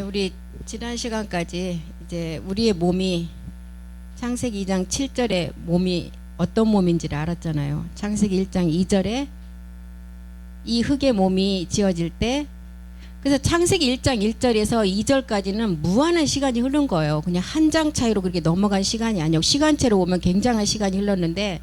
우리 지난 시간까지 이제 우리의 몸이 창세기 2장 7절에 몸이 어떤 몸인지를 알았잖아요. 창세기 1장 2절에 이 흙의 몸이 지어질 때, 그래서 창세기 1장 1절에서 2절까지는 무한한 시간이 흐른 거예요. 그냥 한 장 차이로 그렇게 넘어간 시간이 아니고 시간체로 보면 굉장한 시간이 흘렀는데,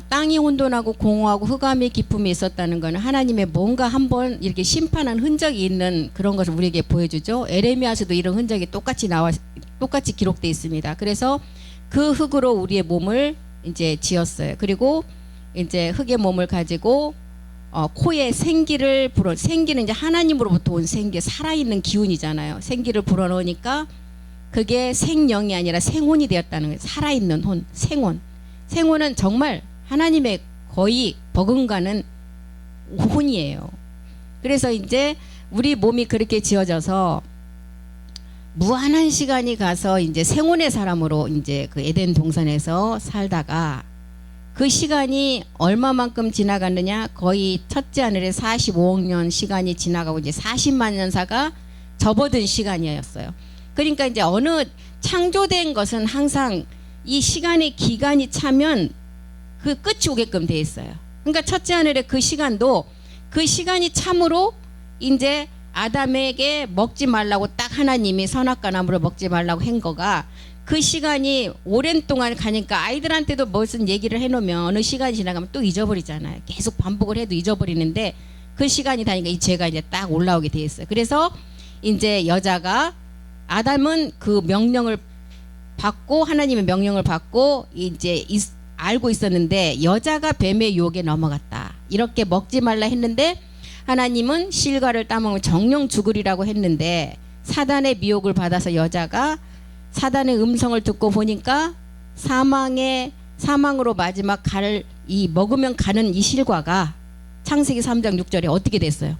땅이 혼돈하고 공허하고 흑암의 기품이 있었다는 것은 하나님의 뭔가 한번 이렇게 심판한 흔적이 있는 그런 것을 우리에게 보여주죠. 에레미야서도 이런 흔적이 똑같이 기록되어 있습니다. 그래서 그 흙으로 우리의 몸을 이제 지었어요. 그리고 이제 흙의 몸을 가지고 코에 생기를 생기는 이제 하나님으로부터 온 생기, 살아있는 기운이잖아요. 생기를 불어넣으니까 그게 생령이 아니라 생혼이 되었다는 거예요. 살아있는 혼, 생혼. 생혼은 정말 하나님의 거의 버금가는 혼이에요. 그래서 이제 우리 몸이 그렇게 지어져서 무한한 시간이 가서 이제 생혼의 사람으로 이제 그 에덴 동산에서 살다가 그 시간이 얼마만큼 지나갔느냐, 거의 첫째 하늘에 45억 년 시간이 지나가고 이제 40만 년사가 접어든 시간이었어요. 그러니까 이제 어느 창조된 것은 항상 이 시간의 기간이 차면 그 끝이 오게끔 돼 있어요. 그러니까 첫째 하늘의 그 시간도 그 시간이 참으로 이제 아담에게 먹지 말라고 딱 하나님이 선악과 나무를 먹지 말라고 한 거가 그 시간이 오랜 동안 가니까 아이들한테도 무슨 얘기를 해놓으면 어느 시간이 지나가면 또 잊어버리잖아요. 계속 반복을 해도 잊어버리는데 그 시간이 다니까 이 죄가 이제 딱 올라오게 돼 있어요. 그래서 이제 여자가, 아담은 그 명령을 받고 하나님의 명령을 받고 이제 알고 있었는데 여자가 뱀의 유혹에 넘어갔다. 이렇게 먹지 말라 했는데 하나님은 실과를 따먹으면 정령 죽으리라고 했는데 사단의 미혹을 받아서 여자가 사단의 음성을 듣고 보니까 사망으로 마지막 먹으면 가는 이 실과가 창세기 3장 6절에 어떻게 됐어요?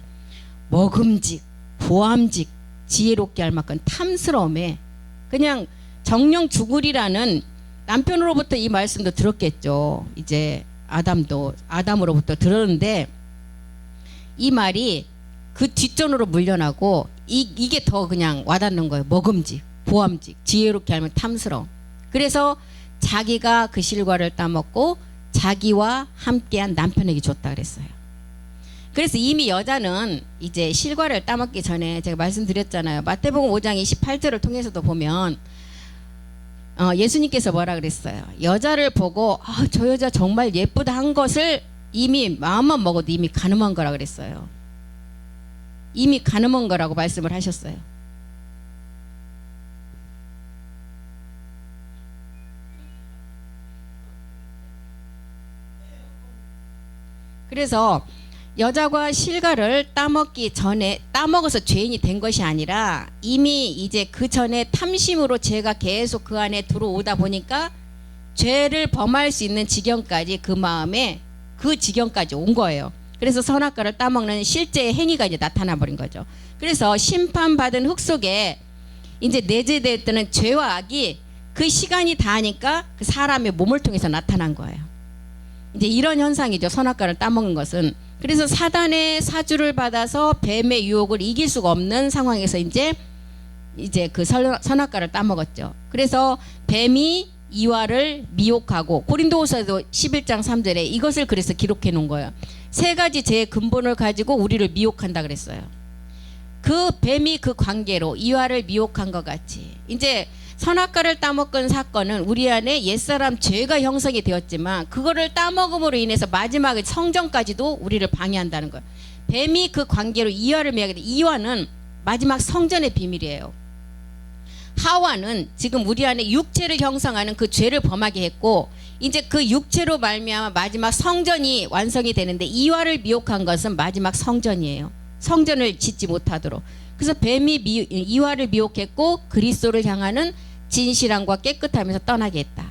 먹음직, 보암직, 지혜롭게 할 만큼 탐스러움에 그냥 정령 죽으리라는, 남편으로부터 이 말씀도 들었겠죠. 이제 아담으로부터 들었는데 이 말이 그 뒷전으로 물려나고 이게 더 그냥 와닿는 거예요. 먹음직, 보암직, 지혜롭게 하면 탐스러움. 그래서 자기가 그 실과를 따먹고 자기와 함께한 남편에게 줬다 그랬어요. 그래서 이미 여자는 이제 실과를 따먹기 전에 제가 말씀드렸잖아요. 마태복음 5장 28절을 통해서도 보면 예수님께서 뭐라 그랬어요? 여자를 보고 저 여자 정말 예쁘다 한 것을 이미 마음만 먹어도 이미 가늠한 거라 그랬어요. 이미 가늠한 거라고 말씀을 하셨어요. 그래서 여자가 실과를 따먹기 전에 따먹어서 죄인이 된 것이 아니라 이미 이제 그 전에 탐심으로 죄가 계속 그 안에 들어오다 보니까 죄를 범할 수 있는 지경까지 그 마음에 그 지경까지 온 거예요. 그래서 선악과를 따먹는 실제의 행위가 이제 나타나 버린 거죠. 그래서 심판받은 흙 속에 이제 내재되었던 죄와 악이 그 시간이 다하니까 그 사람의 몸을 통해서 나타난 거예요. 이제 이런 현상이죠. 선악과를 따먹는 것은. 그래서 사단의 사주를 받아서 뱀의 유혹을 이길 수가 없는 상황에서 이제 그 선악과를 따먹었죠. 그래서 뱀이 이와를 미혹하고, 고린도후서도 11장 3절에 이것을 그래서 기록해 놓은 거예요. 세 가지 죄의 근본을 가지고 우리를 미혹한다 그랬어요. 그 뱀이 그 관계로 이와를 미혹한 것 같이 이제 선악과를 따먹은 사건은 우리 안에 옛사람 죄가 형성이 되었지만 그거를 따먹음으로 인해서 마지막에 성전까지도 우리를 방해한다는 거예요. 뱀이 그 관계로 이와를 미하게, 이와는 마지막 성전의 비밀이에요. 하와는 지금 우리 안에 육체를 형성하는 그 죄를 범하게 했고 이제 그 육체로 말미암아 마지막 성전이 완성이 되는데 이와를 미혹한 것은 마지막 성전이에요. 성전을 짓지 못하도록. 그래서 뱀이 이와를 미혹했고 그리스도를 향하는 진실함과 깨끗함에서 떠나게 했다.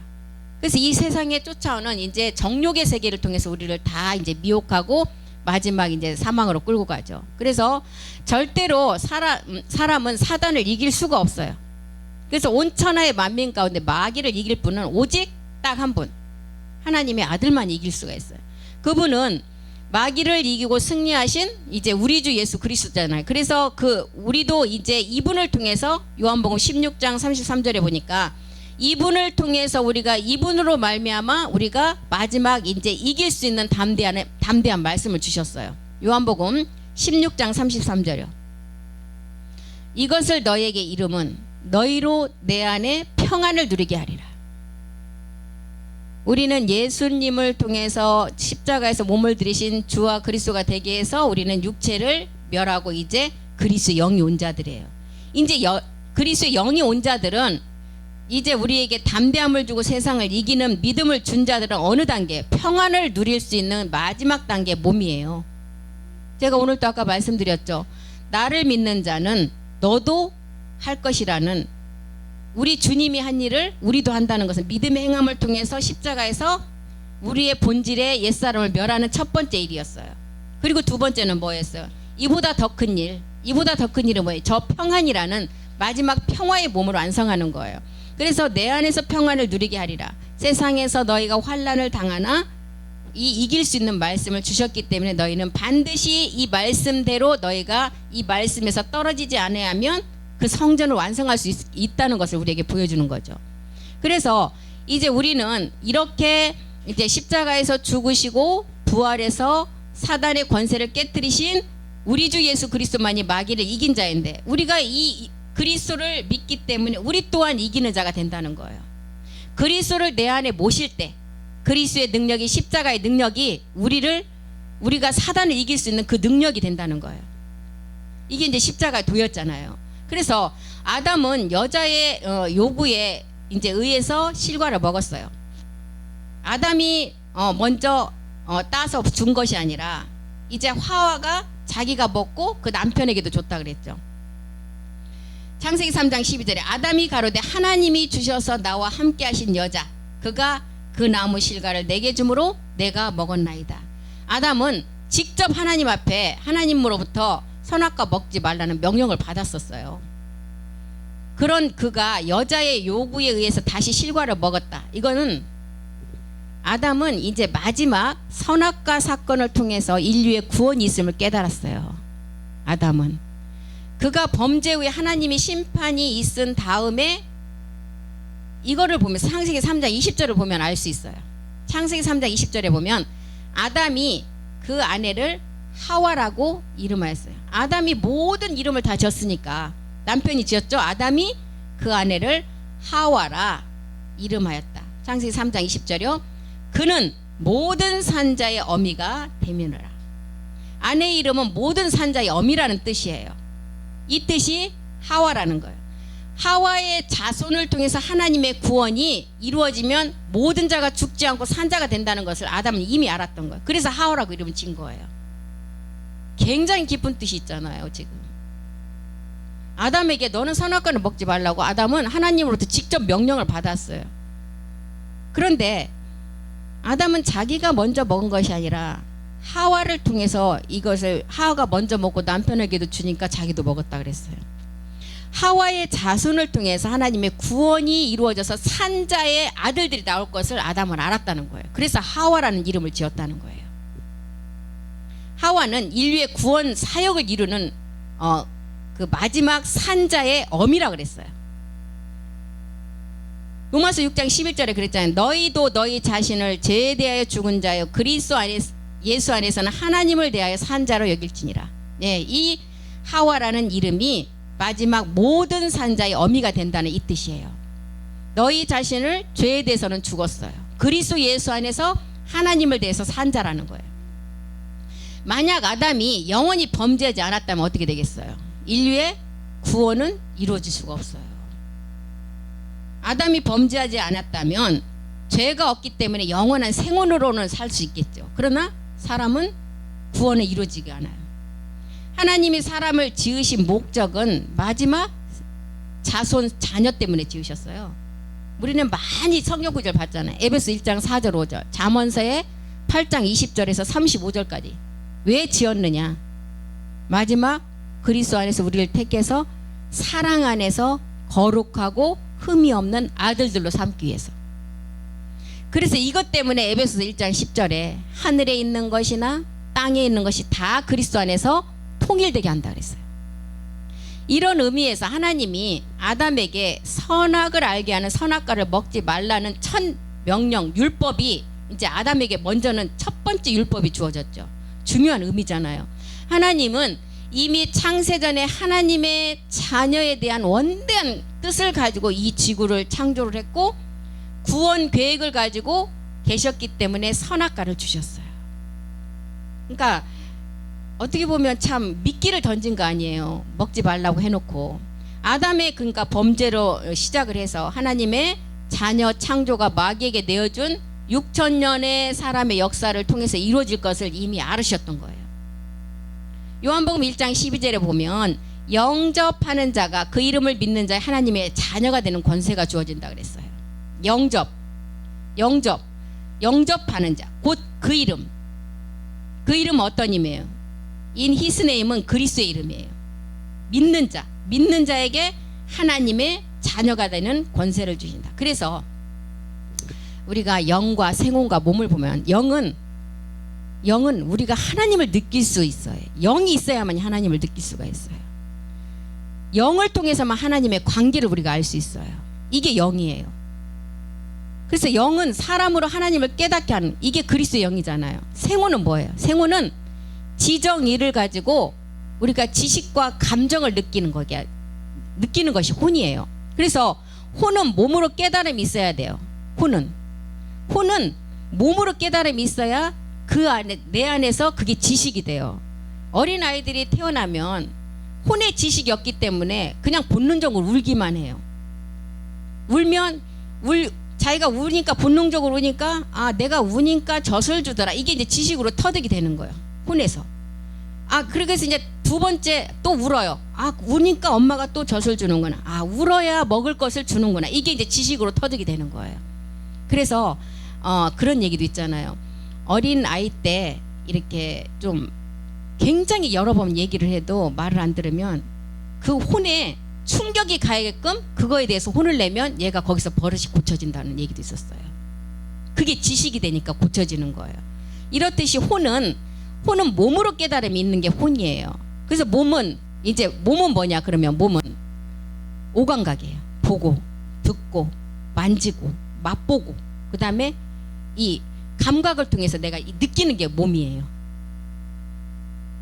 그래서 이 세상에 쫓아오는 이제 정욕의 세계를 통해서 우리를 다 이제 미혹하고 마지막 이제 사망으로 끌고 가죠. 그래서 절대로 사람은 사단을 이길 수가 없어요. 그래서 온 천하의 만민 가운데 마귀를 이길 분은 오직 딱 한 분, 하나님의 아들만 이길 수가 있어요. 그분은 마귀를 이기고 승리하신 이제 우리 주 예수 그리스도잖아요. 그래서 우리도 이제 이분을 통해서 요한복음 16장 33절에 보니까 이분을 통해서 우리가 이분으로 말미암아 우리가 마지막 이제 이길 수 있는 담대한 말씀을 주셨어요. 요한복음 16장 33절이요. 이것을 너에게 이름은 너희로 내 안에 평안을 누리게 하리라. 우리는 예수님을 통해서 십자가에서 몸을 들이신 주와 그리스도가 되게 해서 우리는 육체를 멸하고 이제 그리스도의 영이 온 자들이에요. 이제 그리스도의 영이 온 자들은 이제 우리에게 담대함을 주고 세상을 이기는 믿음을 준 자들은 어느 단계? 평안을 누릴 수 있는 마지막 단계 몸이에요. 제가 오늘도 아까 말씀드렸죠. 나를 믿는 자는 너도 할 것이라는, 우리 주님이 한 일을 우리도 한다는 것은 믿음의 행함을 통해서 십자가에서 우리의 본질의 옛사람을 멸하는 첫 번째 일이었어요. 그리고 두 번째는 뭐였어요? 이보다 더 큰 일. 이보다 더 큰 일은 뭐예요? 저 평안이라는 마지막 평화의 몸을 완성하는 거예요. 그래서 내 안에서 평안을 누리게 하리라. 세상에서 너희가 환난을 당하나 이길 수 있는 말씀을 주셨기 때문에 너희는 반드시 이 말씀대로 너희가 이 말씀에서 떨어지지 않으면 그 성전을 완성할 수 있다는 것을 우리에게 보여주는 거죠. 그래서 이제 우리는 이렇게 이제 십자가에서 죽으시고 부활해서 사단의 권세를 깨뜨리신 우리 주 예수 그리스도만이 마귀를 이긴 자인데, 우리가 이 그리스도를 믿기 때문에 우리 또한 이기는 자가 된다는 거예요. 그리스도를 내 안에 모실 때 그리스도의 능력이, 십자가의 능력이 우리가 사단을 이길 수 있는 그 능력이 된다는 거예요. 이게 이제 십자가의 도였잖아요. 그래서 아담은 여자의 요구에 이제 의해서 실과를 먹었어요. 아담이 먼저 따서 준 것이 아니라 이제 하와가 자기가 먹고 그 남편에게도 줬다 그랬죠. 창세기 3장 12절에 아담이 가로되 하나님이 주셔서 나와 함께 하신 여자 그가 그 나무 실과를 내게 주므로 내가 먹었나이다. 아담은 직접 하나님 앞에 하나님으로부터 선악과 먹지 말라는 명령을 받았었어요. 그런 그가 여자의 요구에 의해서 다시 실과를 먹었다. 이거는 아담은 이제 마지막 선악과 사건을 통해서 인류의 구원이 있음을 깨달았어요. 아담은 그가 범죄 후에 하나님이 심판이 있은 다음에 이거를 보면 창세기 3장 20절을 보면 알 수 있어요. 창세기 3장 20절에 보면 아담이 그 아내를 하와라고 이름하였어요. 아담이 모든 이름을 다 지었으니까 남편이 지었죠. 아담이 그 아내를 하와라 이름하였다. 창세기 3장 20절이요. 그는 모든 산자의 어미가 되면으라. 아내의 이름은 모든 산자의 어미라는 뜻이에요. 이 뜻이 하와라는 거예요. 하와의 자손을 통해서 하나님의 구원이 이루어지면 모든 자가 죽지 않고 산자가 된다는 것을 아담은 이미 알았던 거예요. 그래서 하와라고 이름을 진 거예요. 굉장히 깊은 뜻이 있잖아요. 지금 아담에게 너는 선악과를 먹지 말라고 아담은 하나님으로부터 직접 명령을 받았어요. 그런데 아담은 자기가 먼저 먹은 것이 아니라 하와를 통해서 이것을 하와가 먼저 먹고 남편에게도 주니까 자기도 먹었다 그랬어요. 하와의 자손을 통해서 하나님의 구원이 이루어져서 산자의 아들들이 나올 것을 아담은 알았다는 거예요. 그래서 하와라는 이름을 지었다는 거예요. 하와는 인류의 구원 사역을 이루는 그 마지막 산자의 어미라 그랬어요. 로마서 6장 11절에 그랬잖아요. 너희도 너희 자신을 죄에 대하여 죽은 자여 그리스도 안에 예수 안에서는 하나님을 대하여 산 자로 여길지니라. 네, 이 하와라는 이름이 마지막 모든 산자의 어미가 된다는 이 뜻이에요. 너희 자신을 죄에 대해서는 죽었어요. 그리스도 예수 안에서 하나님을 대해서 산 자라는 거예요. 만약 아담이 영원히 범죄하지 않았다면 어떻게 되겠어요? 인류의 구원은 이루어질 수가 없어요. 아담이 범죄하지 않았다면 죄가 없기 때문에 영원한 생원으로는 살 수 있겠죠. 그러나 사람은 구원은 이루어지지 않아요. 하나님이 사람을 지으신 목적은 마지막 자손 자녀 때문에 지으셨어요. 우리는 많이 성경 구절 봤잖아요. 에베소 1장 4절 5절, 잠언서의 8장 20절에서 35절까지. 왜 지었느냐? 마지막 그리스도 안에서 우리를 택해서 사랑 안에서 거룩하고 흠이 없는 아들들로 삼기 위해서. 그래서 이것 때문에 에베소서 1장 10절에 하늘에 있는 것이나 땅에 있는 것이 다 그리스도 안에서 통일되게 한다 그랬어요. 이런 의미에서 하나님이 아담에게 선악을 알게 하는 선악과를 먹지 말라는 첫 명령 율법이 이제 아담에게 먼저는 첫 번째 율법이 주어졌죠. 중요한 의미잖아요. 하나님은 이미 창세전에 하나님의 자녀에 대한 원대한 뜻을 가지고 이 지구를 창조를 했고 구원 계획을 가지고 계셨기 때문에 선악과를 주셨어요. 그러니까 어떻게 보면 참 미끼를 던진 거 아니에요. 먹지 말라고 해놓고. 아담의 그러니까 범죄로 시작을 해서 하나님의 자녀 창조가 마귀에게 내어준 6,000년의 사람의 역사를 통해서 이루어질 것을 이미 알으셨던 거예요. 요한복음 1장 12절에 보면 영접하는 자가 그 이름을 믿는 자의 하나님의 자녀가 되는 권세가 주어진다 그랬어요. 영접하는 자, 곧 그 이름. 그 이름은 어떤 이름이에요? In His name은 그리스도의 이름이에요. 믿는 자에게 하나님의 자녀가 되는 권세를 주신다. 그래서 우리가 영과 생혼과 몸을 보면 영은 우리가 하나님을 느낄 수 있어요. 영이 있어야만 하나님을 느낄 수가 있어요. 영을 통해서만 하나님의 관계를 우리가 알 수 있어요. 이게 영이에요. 그래서 영은 사람으로 하나님을 깨닫게 하는, 이게 그리스도의 영이잖아요. 생혼은 뭐예요? 생혼은 지정의를 가지고 우리가 지식과 감정을 느끼는 것이 혼이에요. 그래서 혼은 몸으로 깨달음이 있어야 돼요. 혼은 몸으로 깨달음이 있어야 그 안에, 내 안에서 그게 지식이 돼요. 어린 아이들이 태어나면 혼의 지식이 없기 때문에 그냥 본능적으로 울기만 해요. 자기가 우니까 본능적으로 우니까 내가 우니까 젖을 주더라. 이게 이제 지식으로 터득이 되는 거예요. 혼에서. 그래서 이제 두 번째 또 울어요. 우니까 엄마가 또 젖을 주는구나. 울어야 먹을 것을 주는구나. 이게 이제 지식으로 터득이 되는 거예요. 그래서 그런 얘기도 있잖아요. 어린 아이 때 이렇게 좀 굉장히 여러 번 얘기를 해도 말을 안 들으면 그 혼에 충격이 가게끔 그거에 대해서 혼을 내면 얘가 거기서 버릇이 고쳐진다는 얘기도 있었어요. 그게 지식이 되니까 고쳐지는 거예요. 이렇듯이 혼은 몸으로 깨달음이 있는 게 혼이에요. 그래서 몸은 뭐냐 그러면 몸은 오감각이에요. 보고, 듣고, 만지고, 맛보고, 그 다음에 이 감각을 통해서 내가 느끼는 게 몸이에요.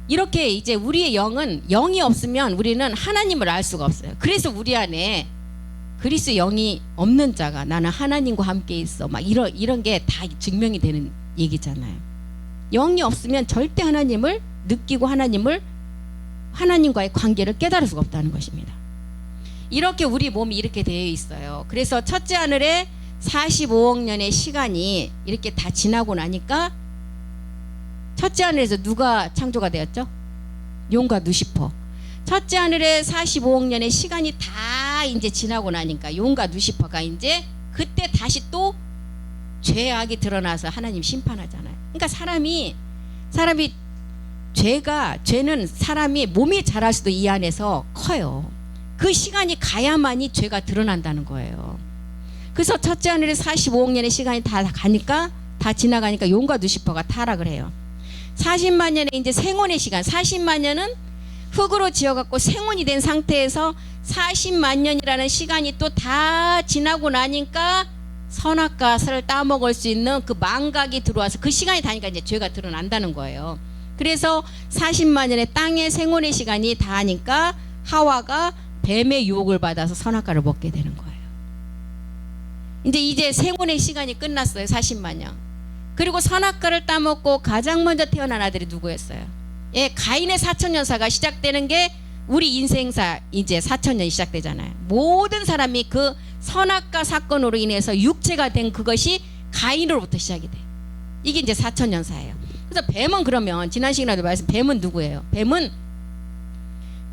이렇게 이제 우리의 영이 없으면 우리는 하나님을 알 수가 없어요. 그래서 우리 안에 그리스도 영이 없는 자가 나는 하나님과 함께 있어. 막 이런 게 다 증명이 되는 얘기잖아요. 영이 없으면 절대 하나님을 느끼고 하나님과의 관계를 깨달을 수가 없다는 것입니다. 이렇게 우리 몸이 이렇게 되어 있어요. 그래서 첫째 하늘에 45억 년의 시간이 이렇게 다 지나고 나니까 첫째 하늘에서 누가 창조가 되었죠? 용과 누시퍼. 첫째 하늘에 45억 년의 시간이 다 이제 지나고 나니까 용과 누시퍼가 이제 그때 다시 또 죄악이 드러나서 하나님 심판하잖아요. 그러니까 죄는 사람이 몸이 자랄 수도 이 안에서 커요. 그 시간이 가야만이 죄가 드러난다는 거예요. 그래서 첫째 하늘에 45억 년의 시간이 다 지나가니까 용과 누시퍼가 타락을 해요. 40만 년의 이제 생혼의 시간, 40만 년은 흙으로 지어갖고 생혼이 된 상태에서 40만 년이라는 시간이 또 다 지나고 나니까 선악과를 따먹을 수 있는 그 망각이 들어와서 그 시간이 다니까 이제 죄가 드러난다는 거예요. 그래서 40만 년의 땅의 생혼의 시간이 다 하니까 하와가 뱀의 유혹을 받아서 선악과를 먹게 되는 거예요. 이제 생혼의 시간이 끝났어요. 40만 년. 그리고 선악과를 따먹고 가장 먼저 태어난 아들이 누구였어요? 가인의 4,000년사가 시작되는 게 우리 인생사 이제 4,000년이 시작되잖아요. 모든 사람이 그 선악과 사건으로 인해서 육체가 된 그것이 가인으로부터 시작이 돼. 이게 이제 4,000년사예요. 그래서 뱀은 그러면 지난 시간에도 말씀, 뱀은 누구예요? 뱀은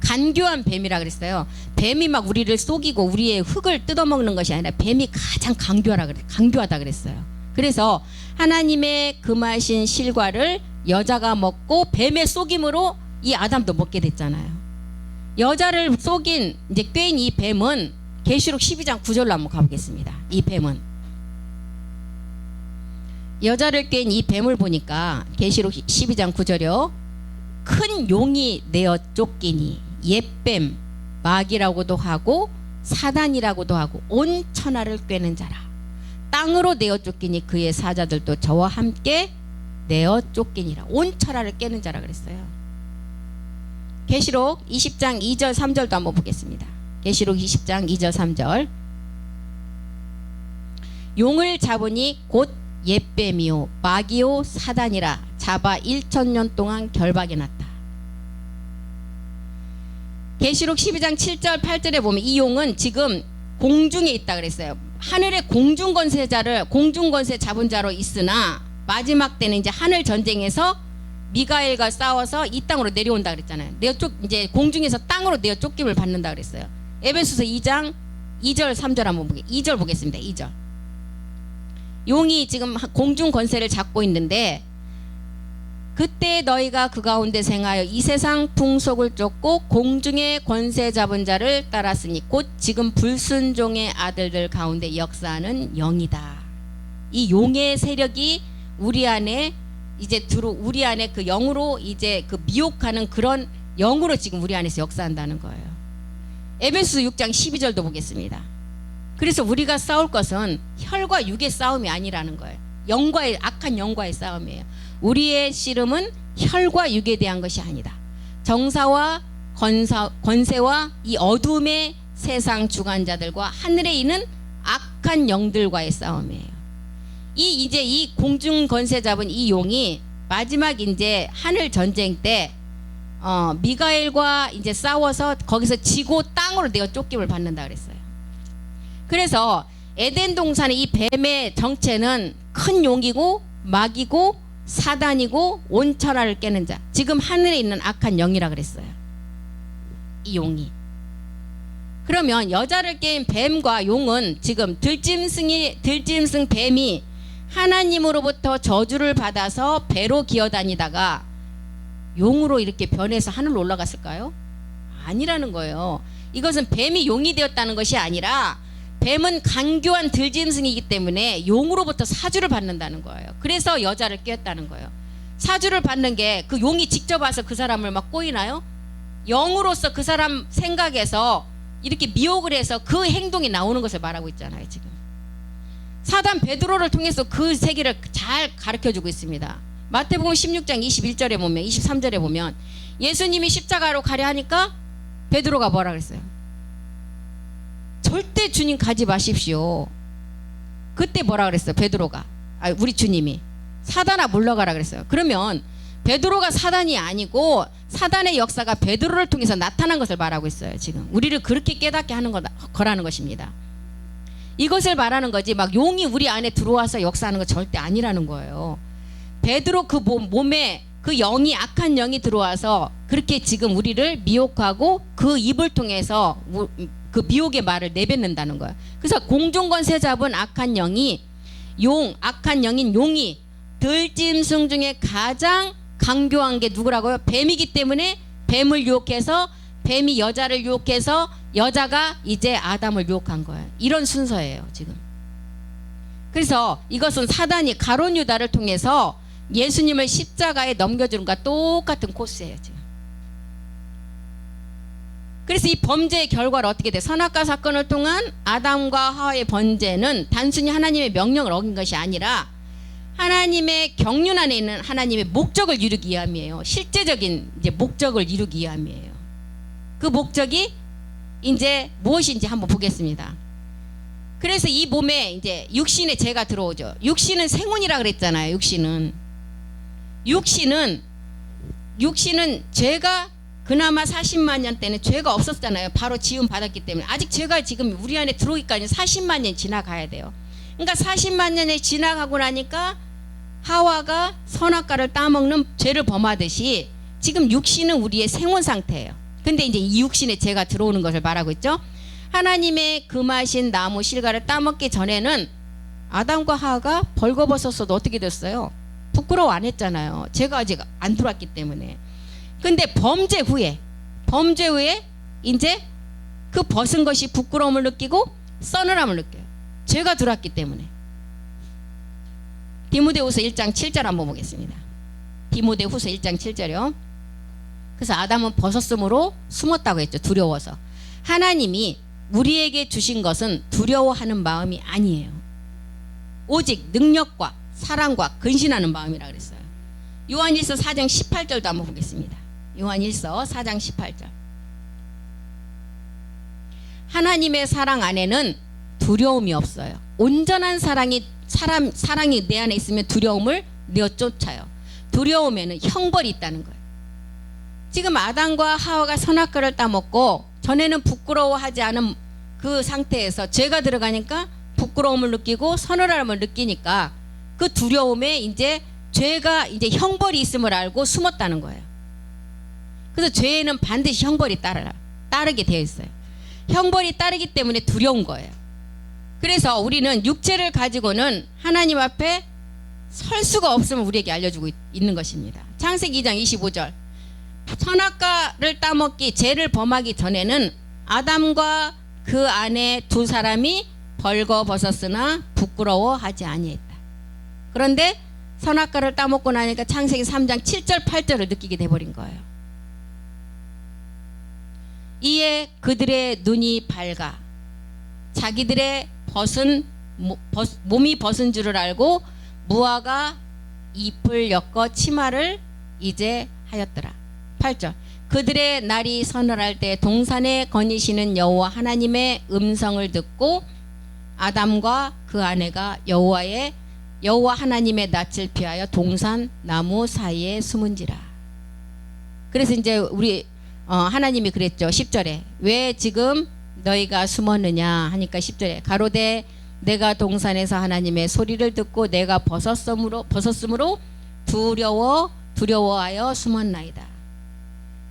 간교한 뱀이라 그랬어요. 뱀이 막 우리를 속이고 우리의 흙을 뜯어먹는 것이 아니라 뱀이 가장 강교하다 그랬어요. 그래서 하나님의 금하신 실과를 여자가 먹고 뱀의 속임으로 이 아담도 먹게 됐잖아요. 여자를 속인 이제 꿰인 이 뱀은 계시록 12장 9절로 한번 가보겠습니다. 이 뱀은 여자를 깬 이 뱀을 보니까 계시록 12장 9절이요. 큰 용이 내어 쫓기니 옛뱀 마귀라고도 하고 사단이라고도 하고 온 천하를 꿰는 자라. 땅으로 내어 쫓기니 그의 사자들도 저와 함께 내어 쫓기니라. 온 천하를 깨는 자라 그랬어요. 계시록 20장 2절 3절도 한번 보겠습니다. 계시록 20장 2절 3절. 용을 잡으니 곧 옛뱀이요 마귀요 사단이라 잡아 1000년 동안 결박해 놨다. 계시록 12장 7절 8절에 보면 이 용은 지금 공중에 있다 그랬어요. 하늘의 공중권세 잡은 자로 있으나 마지막 때는 이제 하늘 전쟁에서 미가엘과 싸워서 이 땅으로 내려온다 그랬잖아요. 이제 공중에서 땅으로 내어 쫓김을 받는다 그랬어요. 에베소서 2장 2절 3절 한번 2절 보겠습니다. 2절. 용이 지금 공중 권세를 잡고 있는데 그때 너희가 그 가운데 생하여 이 세상 풍속을 쫓고 공중의 권세 잡은 자를 따랐으니 곧 지금 불순종의 아들들 가운데 역사하는 영이다. 이 용의 세력이 우리 안에 이제 우리 안에 그 영으로 이제 그 미혹하는 그런 영으로 지금 우리 안에서 역사한다는 거예요. 에베소 6장 12절도 보겠습니다. 그래서 우리가 싸울 것은 혈과 육의 싸움이 아니라는 거예요. 악한 영과의 싸움이에요. 우리의 씨름은 혈과 육에 대한 것이 아니다. 정사와 권세와 이 어둠의 세상 주관자들과 하늘에 있는 악한 영들과의 싸움이에요. 이제 이 공중 권세 잡은 이 용이 마지막 이제 하늘 전쟁 때 미가엘과 이제 싸워서 거기서 지고 땅으로 내어 쫓김을 받는다 그랬어요. 그래서 에덴 동산의 이 뱀의 정체는 큰 용이고 마귀고 사단이고 온 천하를 깨는 자. 지금 하늘에 있는 악한 영이라 그랬어요. 이 용이. 그러면 여자를 깬 뱀과 용은 지금 들짐승 뱀이 하나님으로부터 저주를 받아서 배로 기어다니다가 용으로 이렇게 변해서 하늘로 올라갔을까요? 아니라는 거예요. 이것은 뱀이 용이 되었다는 것이 아니라 뱀은 간교한 들짐승이기 때문에 용으로부터 사주를 받는다는 거예요. 그래서 여자를 깼다는 거예요. 사주를 받는 게 그 용이 직접 와서 그 사람을 막 꼬이나요? 영으로서 그 사람 생각에서 이렇게 미혹을 해서 그 행동이 나오는 것을 말하고 있잖아요. 지금 사단 베드로를 통해서 그 세계를 잘 가르쳐주고 있습니다. 마태복음 16장 21절에 보면 23절에 보면 예수님이 십자가로 가려 하니까 베드로가 뭐라 그랬어요? 절대 주님 가지 마십시오. 그때 뭐라 그랬어요? 베드로가 우리 주님이 사단아 물러가라 그랬어요. 그러면 베드로가 사단이 아니고 사단의 역사가 베드로를 통해서 나타난 것을 말하고 있어요. 지금 우리를 그렇게 깨닫게 하는 거라는 것입니다. 이것을 말하는 거지 막 용이 우리 안에 들어와서 역사하는 거 절대 아니라는 거예요. 베드로 그 몸에 그 영이 악한 영이 들어와서 그렇게 지금 우리를 미혹하고 그 입을 통해서 그 미혹의 말을 내뱉는다는 거예요. 그래서 공중권세 잡은 악한 영이 악한 영인 용이 들짐승 중에 가장 강교한 게 누구라고요? 뱀이기 때문에 뱀을 유혹해서 뱀이 여자를 유혹해서 여자가 이제 아담을 유혹한 거예요. 이런 순서예요 지금. 그래서 이것은 사단이 가룟 유다를 통해서 예수님을 십자가에 넘겨주는 것과 똑같은 코스예요 지금. 그래서 이 범죄의 결과를 어떻게 돼? 선악과 사건을 통한 아담과 하와의 번제는 단순히 하나님의 명령을 어긴 것이 아니라 하나님의 경륜 안에 있는 하나님의 목적을 이루기 위함이에요. 실제적인 이제 목적을 이루기 위함이에요. 그 목적이 이제 무엇인지 한번 보겠습니다. 그래서 이 몸에 이제 육신의 죄가 들어오죠. 육신은 생혼이라 그랬잖아요. 육신은 죄가 그나마 40만 년 때는 죄가 없었잖아요. 바로 지음 받았기 때문에 아직 죄가 지금 우리 안에 들어오기까지 40만 년이 지나가야 돼요. 그러니까 40만 년이 지나가고 나니까 하와가 선악과를 따먹는 죄를 범하듯이 지금 육신은 우리의 생혼 상태예요. 근데 이제 이 육신에 죄가 들어오는 것을 말하고 있죠. 하나님의 금하신 나무 실과를 따먹기 전에는 아담과 하와가 벌거벗었어도 어떻게 됐어요? 부끄러워 안 했잖아요. 죄가 아직 안 들어왔기 때문에. 근데 범죄 후에 이제 그 벗은 것이 부끄러움을 느끼고 서늘함을 느껴요. 죄가 들어왔기 때문에. 디모데후서 1장 7절 한번 보겠습니다. 디모데후서 1장 7절이요. 그래서 아담은 벗었으므로 숨었다고 했죠. 두려워서. 하나님이 우리에게 주신 것은 두려워하는 마음이 아니에요. 오직 능력과 사랑과 근신하는 마음이라 그랬어요. 요한일서 4장 18절도 한번 보겠습니다. 요한일서 4장 18절. 하나님의 사랑 안에는 두려움이 없어요. 온전한 사랑이 내 안에 있으면 두려움을 내어쫓아요. 두려움에는 형벌이 있다는 거예요. 지금 아담과 하와가 선악과를 따먹고 전에는 부끄러워하지 않은 그 상태에서 죄가 들어가니까 부끄러움을 느끼고 서늘함을 느끼니까 그 두려움에 이제 죄가 이제 형벌이 있음을 알고 숨었다는 거예요. 그래서 죄에는 반드시 형벌이 따르게 되어 있어요. 형벌이 따르기 때문에 두려운 거예요. 그래서 우리는 육체를 가지고는 하나님 앞에 설 수가 없음을 우리에게 알려주고 있는 것입니다. 창세기 2장 25절. 선악과를 따먹기 죄를 범하기 전에는 아담과 그 아내 두 사람이 벌거벗었으나 부끄러워하지 아니했다. 그런데 선악과를 따먹고 나니까 창세기 3장 7절 8절을 느끼게 돼버린 거예요. 이에 그들의 눈이 밝아 자기들의 몸이 벗은 줄을 알고 무화과 잎을 엮어 치마를 이제 하였더라. 8절. 그들의 날이 서늘할 때 동산에 거니시는 여호와 하나님의 음성을 듣고 아담과 그 아내가 여호와 하나님의 낯을 피하여 동산 나무 사이에 숨은지라. 그래서 이제 우리 하나님이 그랬죠. 10절에 왜 지금 너희가 숨었느냐 하니까 10절에 가로되 내가 동산에서 하나님의 소리를 듣고 내가 벗었으므로 두려워하여 숨었나이다.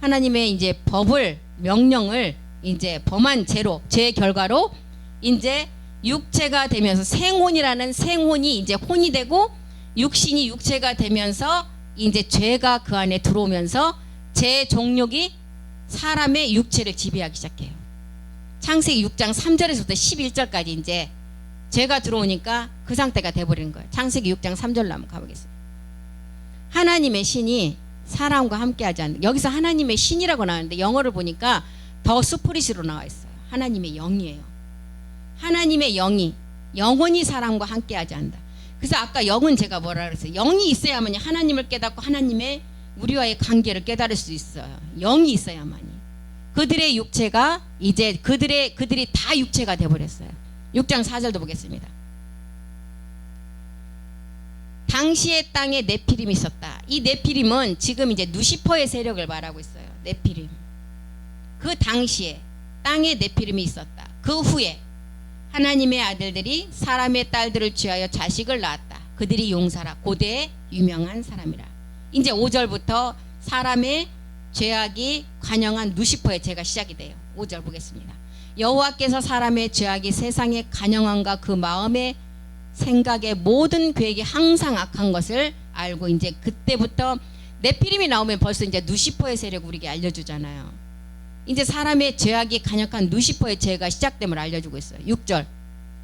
하나님의 이제 명령을 이제 범한 죄의 결과로 이제 육체가 되면서 생혼이라는 생혼이 이제 혼이 되고 육신이 육체가 되면서 이제 죄가 그 안에 들어오면서 죄 종욕이 사람의 육체를 지배하기 시작해요. 창세기 6장 3절에서부터 11절까지 이제 죄가 들어오니까 그 상태가 돼버리는 거예요. 창세기 6장 3절로 한번 가보겠습니다. 하나님의 신이 사람과 함께하지 않는, 여기서 하나님의 신이라고 나오는데 영어를 보니까 더 스프릿으로 나와 있어요. 하나님의 영이에요. 하나님의 영이 영원히 사람과 함께하지 않는다. 그래서 아까 영은 제가 뭐라 그랬어요? 영이 있어야만 하나님을 깨닫고 하나님의 우리와의 관계를 깨달을 수 있어요. 영이 있어야만이. 그들의 육체가 이제 그들이 다 육체가 돼버렸어요. 6장 4절도 보겠습니다. 당시의 땅에 네피림이 있었다. 이 네피림은 지금 이제 누시퍼의 세력을 말하고 있어요. 네피림. 그 당시에 땅에 네피림이 있었다. 그 후에 하나님의 아들들이 사람의 딸들을 취하여 자식을 낳았다. 그들이 용사라. 고대의 유명한 사람이라. 이제 5절부터 사람의 죄악이 관영한 누시퍼의 죄가 시작이 돼요. 5절 보겠습니다. 여호와께서 사람의 죄악이 세상에 관영한가 그 마음의 생각의 모든 계획이 항상 악한 것을 알고 이제 그때부터 네피림이 나오면 벌써 이제 누시퍼의 세력을 우리에게 알려주잖아요. 이제 사람의 죄악이 간역한 누시퍼의 죄가 시작됨을 알려주고 있어요. 6절.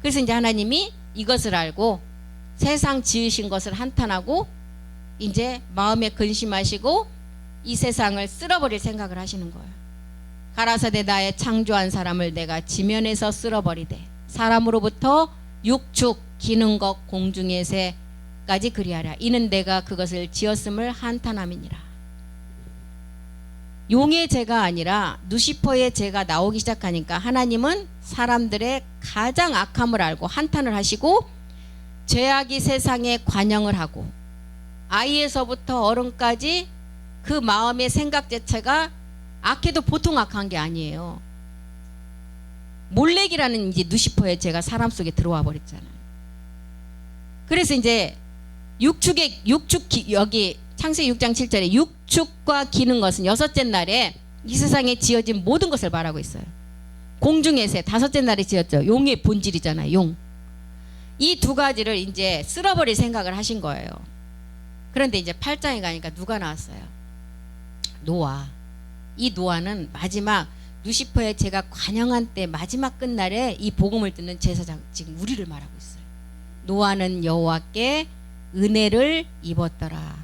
그래서 이제 하나님이 이것을 알고 세상 지으신 것을 한탄하고 이제 마음에 근심하시고 이 세상을 쓸어버릴 생각을 하시는 거예요. 가라사대 나의 창조한 사람을 내가 지면에서 쓸어버리되 사람으로부터 육축 기는 것 공중의 새까지 그리하라. 이는 내가 그것을 지었음을 한탄함이니라. 용의 죄가 아니라 누시퍼의 죄가 나오기 시작하니까 하나님은 사람들의 가장 악함을 알고 한탄을 하시고 죄악이 세상에 관영을 하고 아이에서부터 어른까지 그 마음의 생각 자체가 악해도 보통 악한 게 아니에요. 몰렉이라는 이제 누시퍼의 죄가 사람 속에 들어와 버렸잖아요. 그래서 이제 여기 창세기 6장 7절에 육축과 기는 것은 여섯째 날에 이 세상에 지어진 모든 것을 말하고 있어요. 공중의 새 다섯째 날에 지었죠. 용의 본질이잖아요. 용. 이 두 가지를 이제 쓸어버릴 생각을 하신 거예요. 그런데 이제 8장에 가니까 누가 나왔어요? 노아. 이 노아는 마지막 누시퍼의 죄가 관영한 때 마지막 끝날에 이 복음을 듣는 제사장, 지금 우리를 말하고 있어요. 노아는 여호와께 은혜를 입었더라.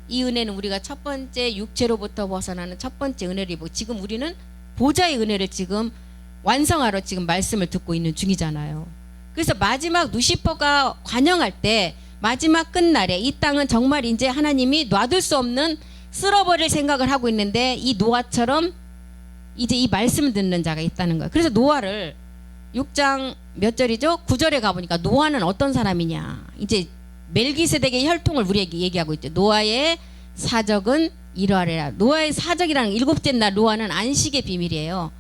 이 은혜는 우리가 첫 번째 육체로부터 벗어나는 첫 번째 은혜를 입고, 지금 우리는 보좌의 은혜를 지금 완성하러 지금 말씀을 듣고 있는 중이잖아요. 그래서 마지막 루시퍼가 관영할 때 마지막 끝날에 이 땅은 정말 이제 하나님이 놔둘 수 없는 쓸어버릴 생각을 하고 있는데, 이 노아처럼 이제 이 말씀을 듣는 자가 있다는 거예요. 그래서 노아를 6장 몇 절이죠? 9절에 가보니까 노아는 어떤 사람이냐, 이제 멜기세덱의 혈통을 우리에게 얘기하고 있죠. 노아의 사적은 이러하리라. 노아의 사적이라는 일곱째 날 노아는 안식의 비밀이에요.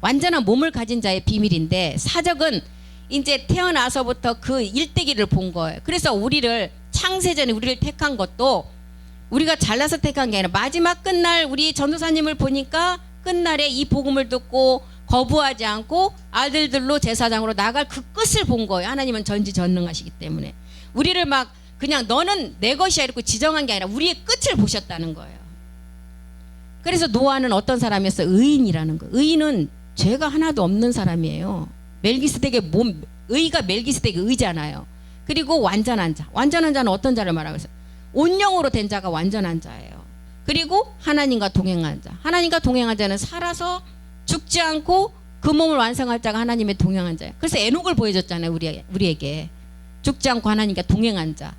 완전한 몸을 가진 자의 비밀인데, 사적은 이제 태어나서부터 그 일대기를 본 거예요. 그래서 우리를 창세전에 우리를 택한 것도 우리가 잘나서 택한 게 아니라 마지막 끝날 우리 전도사님을 보니까 끝날에 이 복음을 듣고 거부하지 않고 아들들로 제사장으로 나갈 그 끝을 본 거예요. 하나님은 전지전능하시기 때문에 우리를 막 그냥 너는 내 것이야 이렇게 지정한 게 아니라 우리의 끝을 보셨다는 거예요. 그래서 노아는 어떤 사람이었어요? 의인이라는 거예요. 의인은 죄가 하나도 없는 사람이에요. 멜기세덱의 몸, 의가 멜기세덱의 의잖아요. 그리고 완전한 자. 완전한 자는 어떤 자를 말하고 있어요? 온영으로 된 자가 완전한 자예요. 그리고 하나님과 동행한 자. 하나님과 동행한 자는 살아서 죽지 않고 그 몸을 완성할 자가 하나님의 동행한 자예요. 그래서 에녹을 보여줬잖아요. 우리에게. 죽지 않고 하나님과 동행한 자.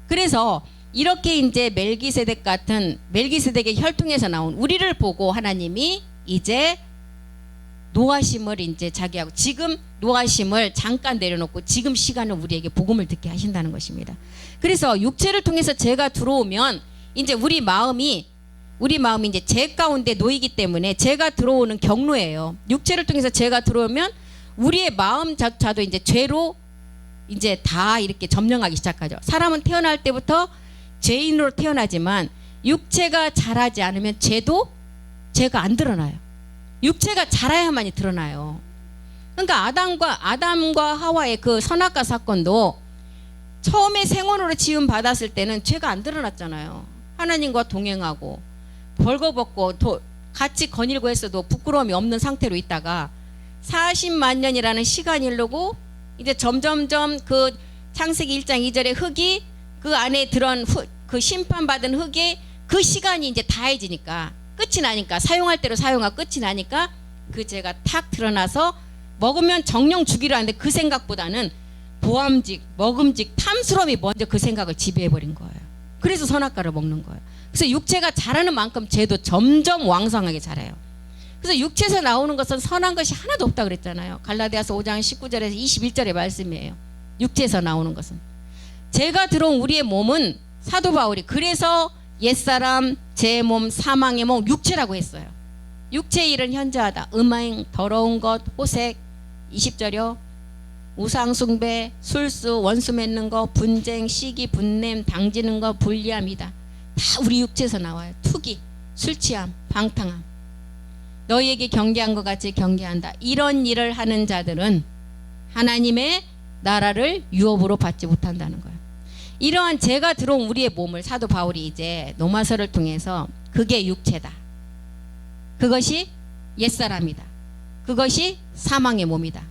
그래서 이렇게 이제 멜기세덱 같은 멜기세덱의 혈통에서 나온 우리를 보고 하나님이 이제 노아심을 이제 자기하고 지금 노아심을 잠깐 내려놓고 지금 시간을 우리에게 복음을 듣게 하신다는 것입니다. 그래서 육체를 통해서 죄가 들어오면 이제 우리 마음이 이제 죄 가운데 놓이기 때문에 죄가 들어오는 경로예요. 육체를 통해서 죄가 들어오면 우리의 마음 자도 이제 죄로 이제 다 이렇게 점령하기 시작하죠. 사람은 태어날 때부터 죄인으로 태어나지만 육체가 자라지 않으면 죄가 안 드러나요. 육체가 자라야만이 드러나요. 그러니까 아담과 하와의 그 선악과 사건도 처음에 생원으로 지음 받았을 때는 죄가 안 드러났잖아요. 하나님과 동행하고 벌거벗고 같이 거닐고 했어도 부끄러움이 없는 상태로 있다가 40만 년이라는 시간이 흐르고 이제 점점점 그 창세기 1장 2절의 흙이 그 안에 들어온 그 심판받은 흙이 그 시간이 이제 다해지니까 끝이 나니까 사용할 대로 사용하고 끝이 나니까 그 죄가 탁 드러나서 먹으면 정령 죽이려 하는데 그 생각보다는 보암직, 먹음직, 탐스러움이 먼저 그 생각을 지배해버린 거예요. 그래서 선악과를 먹는 거예요. 그래서 육체가 자라는 만큼 죄도 점점 왕성하게 자라요. 그래서 육체에서 나오는 것은 선한 것이 하나도 없다 그랬잖아요. 갈라디아서 5장 19절에서 21절의 말씀이에요. 육체에서 나오는 것은. 죄가 들어온 우리의 몸은 사도 바울이 그래서 옛사람, 제 몸, 사망의 몸, 육체라고 했어요. 육체의 일은 현저하다. 음행, 더러운 것, 호색, 20절이요. 우상숭배, 술수, 원수 맺는 거, 분쟁, 시기, 분냄, 당지는 거, 불리함이다. 다 우리 육체에서 나와요. 투기, 술취함, 방탕함. 너희에게 경계한 것 같이 경계한다. 이런 일을 하는 자들은 하나님의 나라를 유업으로 받지 못한다는 거예요. 이러한 죄가 들어온 우리의 몸을 사도 바울이 이제 로마서를 통해서 그게 육체다. 그것이 옛사람이다. 그것이 사망의 몸이다.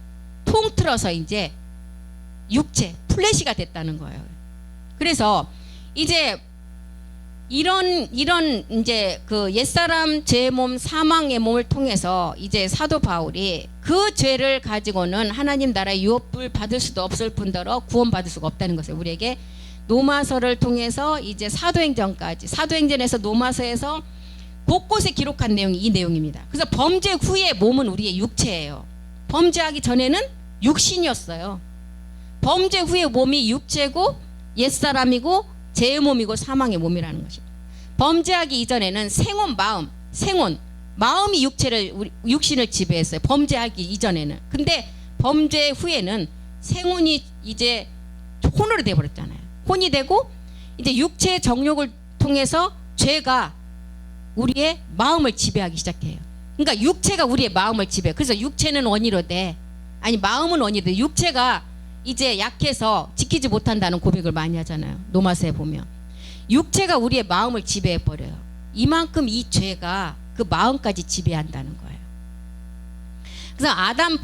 통틀어서 이제 육체, 플래시가 됐다는 거예요. 그래서 이제 이런 이제 그 옛사람 제 몸 사망의 몸을 통해서 이제 사도 바울이 그 죄를 가지고는 하나님 나라의 유업을 받을 수도 없을 뿐더러 구원받을 수가 없다는 것을 우리에게 로마서를 통해서 이제 사도행전까지 사도행전에서 로마서에서 곳곳에 기록한 내용이 이 내용입니다. 그래서 범죄 후에 몸은 우리의 육체예요. 범죄하기 전에는 육신이었어요. 범죄 후에 몸이 육체고 옛사람이고 제 몸이고 사망의 몸이라는 것입니다. 범죄하기 이전에는 생온 마음이 육신을 지배했어요. 범죄하기 이전에는. 근데 범죄 후에는 생혼이 이제 혼으로 돼버렸잖아요. 혼이 되고 이제 육체의 정욕을 통해서 죄가 우리의 마음을 지배하기 시작해요. 그러니까 육체가 우리의 마음을 지배해요. 그래서 육체는 원이로 돼. 아니 마음은 원이로 돼. 육체가 이제 약해서 지키지 못한다는 고백을 많이 하잖아요. 로마서에 보면. 육체가 우리의 마음을 지배해버려요. 이만큼 이 죄가 그 마음까지 지배한다는 거예요. 그래서 아담이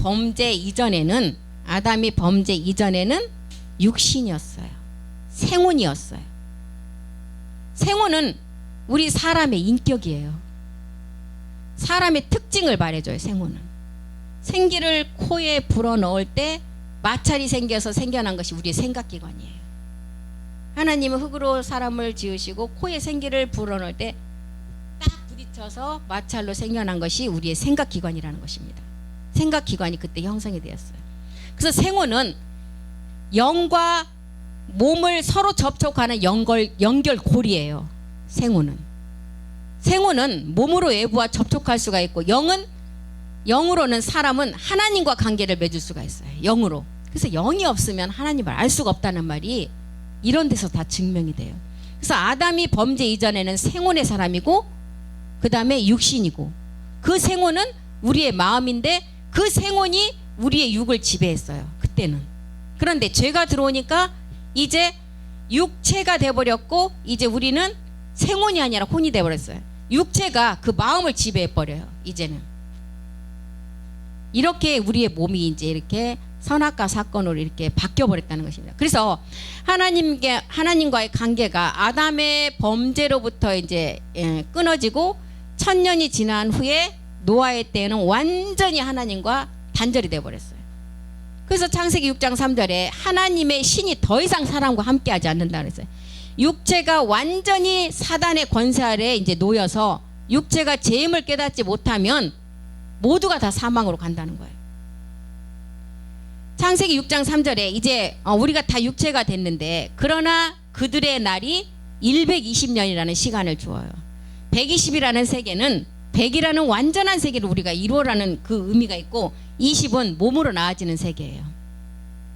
범죄 이전에는 육신이었어요. 생혼이었어요. 생혼은 우리 사람의 인격이에요. 사람의 특징을 말해줘요. 생혼은 생기를 코에 불어넣을 때 마찰이 생겨서 생겨난 것이 우리의 생각기관이에요. 하나님은 흙으로 사람을 지으시고 코에 생기를 불어넣을 때 딱 부딪혀서 마찰로 생겨난 것이 우리의 생각기관이라는 것입니다. 생각기관이 그때 형성이 되었어요. 그래서 생혼은 영과 몸을 서로 접촉하는 연결고리예요. 생혼은 몸으로 외부와 접촉할 수가 있고, 영으로는 사람은 하나님과 관계를 맺을 수가 있어요. 영으로. 그래서 영이 없으면 하나님을 알 수가 없다는 말이 이런 데서 다 증명이 돼요. 그래서 아담이 범죄 이전에는 생혼의 사람이고, 그 다음에 육신이고, 그 생혼은 우리의 마음인데 그 생혼이 우리의 육을 지배했어요. 그때는. 그런데 죄가 들어오니까 이제 육체가 돼버렸고, 이제 우리는 생혼이 아니라 혼이 돼버렸어요. 육체가 그 마음을 지배해버려요. 이제는. 이렇게 우리의 몸이 이제 이렇게 선악과 사건으로 이렇게 바뀌어버렸다는 것입니다. 그래서 하나님과의 관계가 아담의 범죄로부터 이제 끊어지고 1000년이 지난 후에 노아의 때에는 완전히 하나님과 단절이 되어버렸어요. 그래서 창세기 6장 3절에 하나님의 신이 더 이상 사람과 함께하지 않는다 그랬어요. 육체가 완전히 사단의 권세 아래 이제 놓여서 육체가 죄임을 깨닫지 못하면 모두가 다 사망으로 간다는 거예요. 창세기 6장 3절에 이제 우리가 다 육체가 됐는데, 그러나 그들의 날이 120년이라는 시간을 주어요. 120이라는 세계는 100이라는 완전한 세계를 우리가 이루어라는 그 의미가 있고, 20은 몸으로 나아지는 세계예요.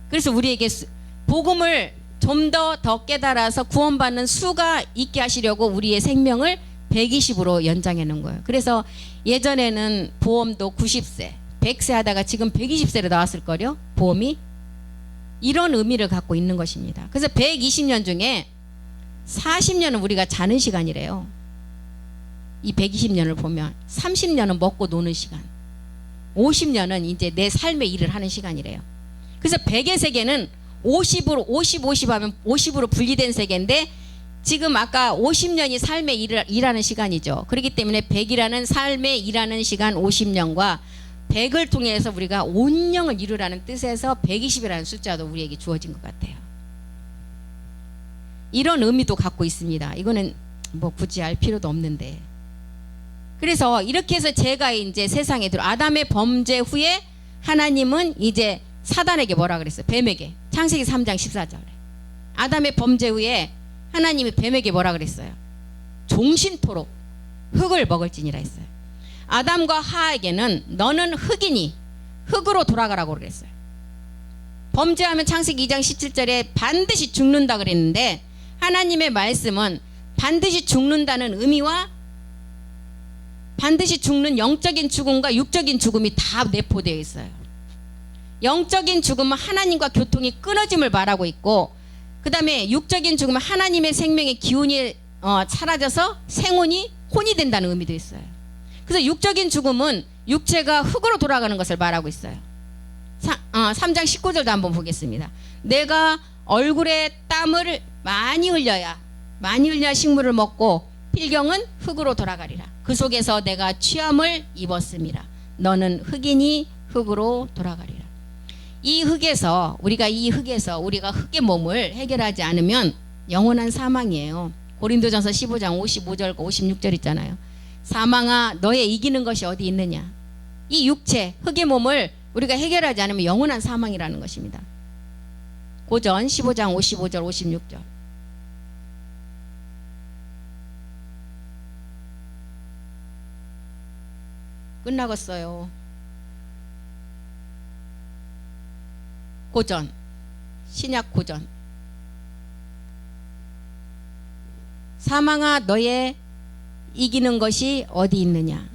그래서 우리에게 복음을 좀 더 깨달아서 구원받는 수가 있게 하시려고 우리의 생명을 120으로 연장해 놓은 거예요. 그래서 예전에는 보험도 90세, 100세 하다가 지금 120세로 나왔을걸요, 보험이. 이런 의미를 갖고 있는 것입니다. 그래서 120년 중에 40년은 우리가 자는 시간이래요. 이 120년을 보면 30년은 먹고 노는 시간, 50년은 이제 내 삶의 일을 하는 시간이래요. 그래서 100의 세계는 50 하면 50으로 분리된 세계인데, 지금 아까 50년이 삶의 일을 일하는 시간이죠. 그렇기 때문에 100이라는 삶의 일하는 시간 50년과 100을 통해서 우리가 온영을 이루라는 뜻에서 120이라는 숫자도 우리에게 주어진 것 같아요. 이런 의미도 갖고 있습니다. 이거는 뭐 굳이 알 필요도 없는데. 그래서 이렇게 해서 죄가 이제 세상에 들어, 아담의 범죄 후에 하나님은 이제 사단에게 뭐라 그랬어요? 뱀에게. 창세기 3장 14절에 아담의 범죄 후에 하나님이 뱀에게 뭐라 그랬어요? 종신토록 흙을 먹을지니라 했어요. 아담과 하에게는 너는 흙이니 흙으로 돌아가라고 그랬어요. 범죄하면 창세기 2장 17절에 반드시 죽는다 그랬는데, 하나님의 말씀은 반드시 죽는다는 의미와 반드시 죽는 영적인 죽음과 육적인 죽음이 다 내포되어 있어요. 영적인 죽음은 하나님과 교통이 끊어짐을 말하고 있고, 그 다음에 육적인 죽음은 하나님의 생명의 기운이 사라져서 생혼이 혼이 된다는 의미도 있어요. 그래서 육적인 죽음은 육체가 흙으로 돌아가는 것을 말하고 있어요. 3장 19절도 한번 보겠습니다. 내가 얼굴에 땀을 많이 흘려야 식물을 먹고 필경은 흙으로 돌아가리라. 그 속에서 내가 취함을 입었음이라. 너는 흙이니 흙으로 돌아가리라. 우리가 흙의 몸을 해결하지 않으면 영원한 사망이에요. 고린도전서 15장 55절과 56절 있잖아요. 사망아 너의 이기는 것이 어디 있느냐. 이 육체 흙의 몸을 우리가 해결하지 않으면 영원한 사망이라는 것입니다. 고전 15장 55절 56절. 끝나겠어요. 고전, 신약 고전. 사망아 너의 이기는 것이 어디 있느냐.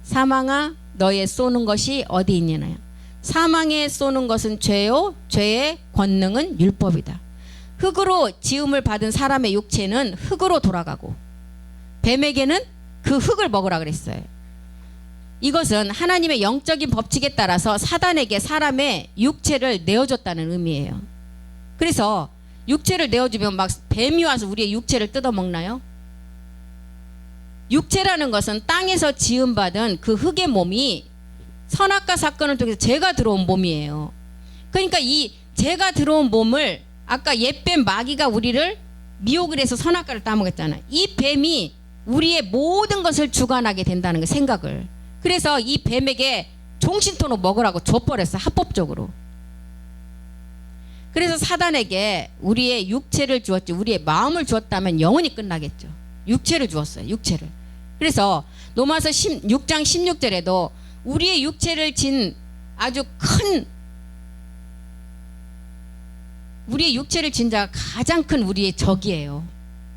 사망아 너의 쏘는 것이 어디 있느냐. 사망에 쏘는 것은 죄요, 죄의 권능은 율법이다. 흙으로 지음을 받은 사람의 육체는 흙으로 돌아가고, 뱀에게는 그 흙을 먹으라 그랬어요. 이것은 하나님의 영적인 법칙에 따라서 사단에게 사람의 육체를 내어줬다는 의미예요. 그래서 육체를 내어주면 막 뱀이 와서 우리의 육체를 뜯어먹나요? 육체라는 것은 땅에서 지음받은 그 흙의 몸이 선악과 사건을 통해서 죄가 들어온 몸이에요. 그러니까 이 죄가 들어온 몸을 아까 옛뱀 마귀가 우리를 미혹을 해서 선악과를 따먹었잖아요. 이 뱀이 우리의 모든 것을 주관하게 된다는 거 생각을. 그래서 이 뱀에게 종신토록 먹으라고 줘버렸어, 합법적으로. 그래서 사단에게 우리의 육체를 주었지, 우리의 마음을 주었다면 영원히 끝나겠죠. 육체를 주었어요, 육체를. 그래서 로마서 6장 16절에도 우리의 육체를 진 아주 큰, 우리의 육체를 진 자가 가장 큰 우리의 적이에요.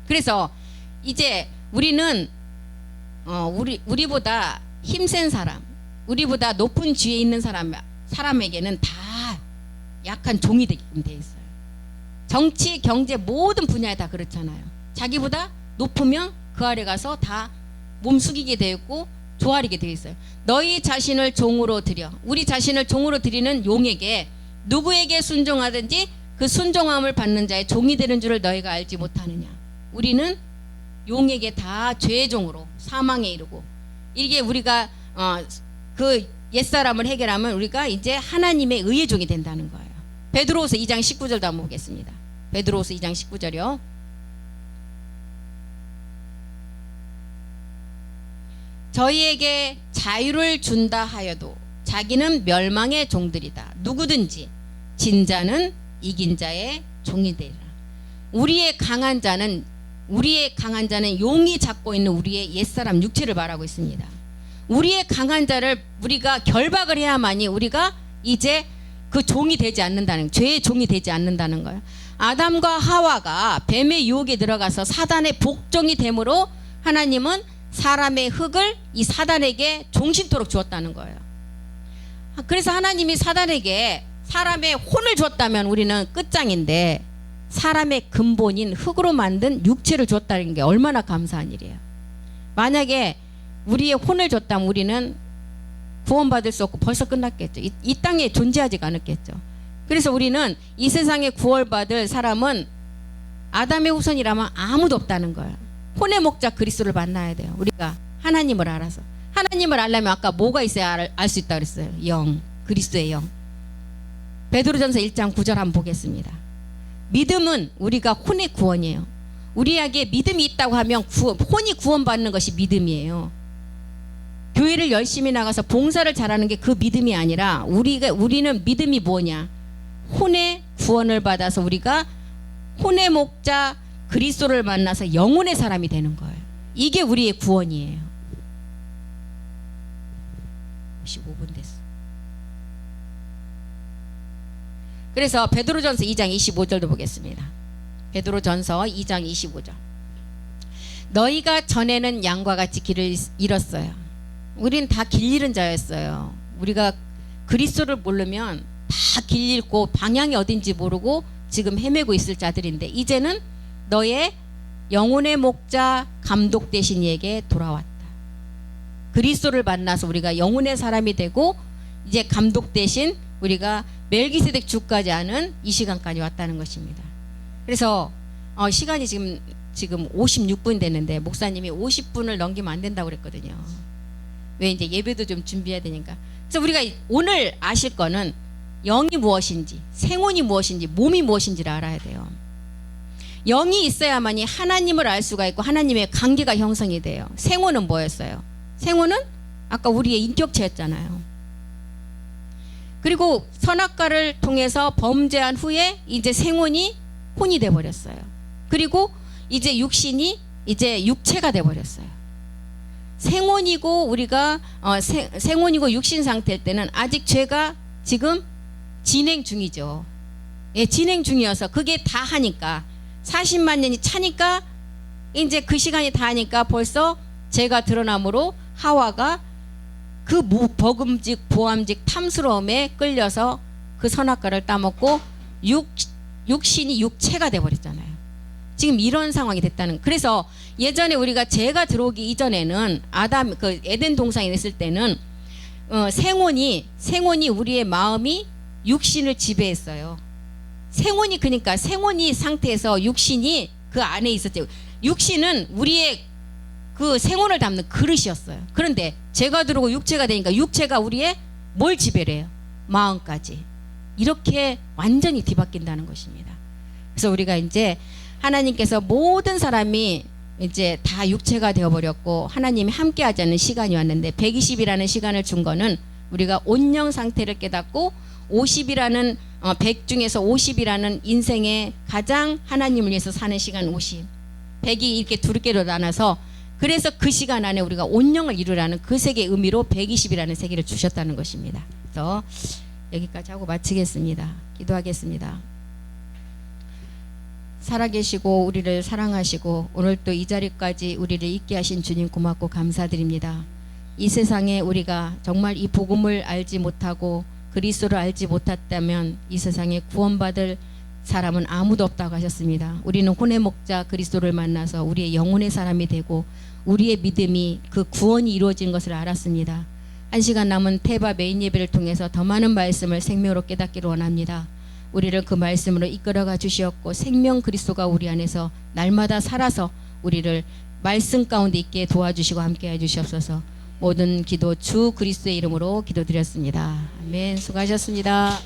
그래서 이제 우리는 우리보다 힘센 사람, 우리보다 높은 지위에 있는 사람에게는 다 약한 종이 되게끔 돼 있어요. 정치, 경제 모든 분야에 다 그렇잖아요. 자기보다 높으면 그 아래 가서 다 몸 숙이게 되어 있고 조아리게 되어 있어요. 너희 자신을 종으로 드려. 우리 자신을 종으로 드리는 용에게 누구에게 순종하든지 그 순종함을 받는 자의 종이 되는 줄을 너희가 알지 못하느냐. 우리는 용에게 다 죄의 종으로 사망에 이르고, 이게 우리가 그 옛사람을 해결하면 우리가 이제 하나님의 의의 종이 된다는 거예요. 베드로후서 2장 19절도 한번 보겠습니다. 베드로후서 2장 19절이요. 저희에게 자유를 준다 하여도 자기는 멸망의 종들이다. 누구든지 진 자는 이긴 자의 종이 되리라. 우리의 강한 자는 용이 잡고 있는 우리의 옛사람 육체를 말하고 있습니다. 우리의 강한 자를 우리가 결박을 해야만이 우리가 이제 그 종이 되지 않는다는, 죄의 종이 되지 않는다는 거예요. 아담과 하와가 뱀의 유혹에 들어가서 사단의 복종이 되므로 하나님은 사람의 흙을 이 사단에게 종신토록 주었다는 거예요. 그래서 하나님이 사단에게 사람의 혼을 줬다면 우리는 끝장인데, 사람의 근본인 흙으로 만든 육체를 줬다는 게 얼마나 감사한 일이에요. 만약에 우리의 혼을 줬다면 우리는 구원받을 수 없고 벌써 끝났겠죠. 이 땅에 존재하지가 않았겠죠. 그래서 우리는 이 세상에 구원받을 사람은 아담의 후손이라면 아무도 없다는 거예요. 혼의 목자 그리스도를 만나야 돼요. 우리가 하나님을 알아서. 하나님을 알려면 아까 뭐가 있어야 알 수 있다 그랬어요? 영, 그리스도의 영. 베드로전서 1장 9절 한번 보겠습니다. 믿음은 우리가 혼의 구원이에요. 우리에게 믿음이 있다고 하면 혼이 구원받는 것이 믿음이에요. 교회를 열심히 나가서 봉사를 잘하는 게 그 믿음이 아니라 우리는 믿음이 뭐냐? 혼의 구원을 받아서 우리가 혼의 목자 그리스도를 만나서 영혼의 사람이 되는 거예요. 이게 우리의 구원이에요. 15분 됐어. 그래서 베드로전서 2장 25절도 보겠습니다. 베드로전서 2장 25절. 너희가 전에는 양과 같이 길을 잃었어요. 우리는 다 길 잃은 자였어요. 우리가 그리스도를 모르면 다 길 잃고 방향이 어딘지 모르고 지금 헤매고 있을 자들인데, 이제는 너의 영혼의 목자 감독 되신 이에게 돌아왔다. 그리스도를 만나서 우리가 영혼의 사람이 되고 이제 감독 대신 우리가 멜기세덱 주까지 하는 이 시간까지 왔다는 것입니다. 그래서 시간이 지금 56분 됐는데 목사님이 50분을 넘기면 안 된다고 그랬거든요. 왜 이제 예배도 좀 준비해야 되니까. 그래서 우리가 오늘 아실 거는 영이 무엇인지, 생혼이 무엇인지, 몸이 무엇인지를 알아야 돼요. 영이 있어야만이 하나님을 알 수가 있고 하나님의 관계가 형성이 돼요. 생혼은 뭐였어요? 생혼은 아까 우리의 인격체였잖아요. 그리고 선악과를 통해서 범죄한 후에 이제 생혼이 혼이 돼버렸어요. 그리고 이제 육신이 이제 육체가 돼버렸어요. 생혼이고 우리가 생혼이고 육신 상태일 때는 아직 죄가 지금 진행 중이죠. 예, 진행 중이어서 그게 다 하니까 40만 년이 차니까 이제 그 시간이 다 하니까 벌써 죄가 드러나므로 하와가 그 버금직 보암직 탐스러움에 끌려서 그 선악과를 따먹고 육신이 육체가 돼버렸잖아요. 지금 이런 상황이 됐다는. 그래서 예전에 우리가 죄가 들어오기 이전에는 아담 그 에덴 동산에 있을 때는 생혼이 우리의 마음이 육신을 지배했어요. 생혼이 그러니까 생혼이 상태에서 육신이 그 안에 있었죠. 육신은 우리의 그 생혼을 담는 그릇이었어요. 그런데 죄가 들어오고 육체가 되니까 육체가 우리의 뭘 지배를 해요? 마음까지. 이렇게 완전히 뒤바뀐다는 것입니다. 그래서 우리가 이제 하나님께서 모든 사람이 이제 다 육체가 되어버렸고 하나님이 함께하지 않는 시간이 왔는데 120이라는 시간을 준 거는 우리가 온영 상태를 깨닫고 50이라는 100 중에서 50이라는 인생의 가장 하나님을 위해서 사는 시간 50, 100이 이렇게 두 개로 나눠서 그래서 그 시간 안에 우리가 온영을 이루라는 그 세계의 의미로 120이라는 세계를 주셨다는 것입니다. 그래서 여기까지 하고 마치겠습니다. 기도하겠습니다. 살아계시고 우리를 사랑하시고 오늘 또 이 자리까지 우리를 있게 하신 주님 고맙고 감사드립니다. 이 세상에 우리가 정말 이 복음을 알지 못하고 그리스도를 알지 못했다면 이 세상에 구원받을 사람은 아무도 없다고 하셨습니다. 우리는 혼의 목자 그리스도를 만나서 우리의 영혼의 사람이 되고 우리의 믿음이 그 구원이 이루어진 것을 알았습니다. 한 시간 남은 태바 메인 예배를 통해서 더 많은 말씀을 생명으로 깨닫기를 원합니다. 우리를 그 말씀으로 이끌어가 주시었고 생명 그리스도가 우리 안에서 날마다 살아서 우리를 말씀 가운데 있게 도와주시고 함께해 주시옵소서. 모든 기도 주 그리스도의 이름으로 기도드렸습니다. 아멘. 수고하셨습니다.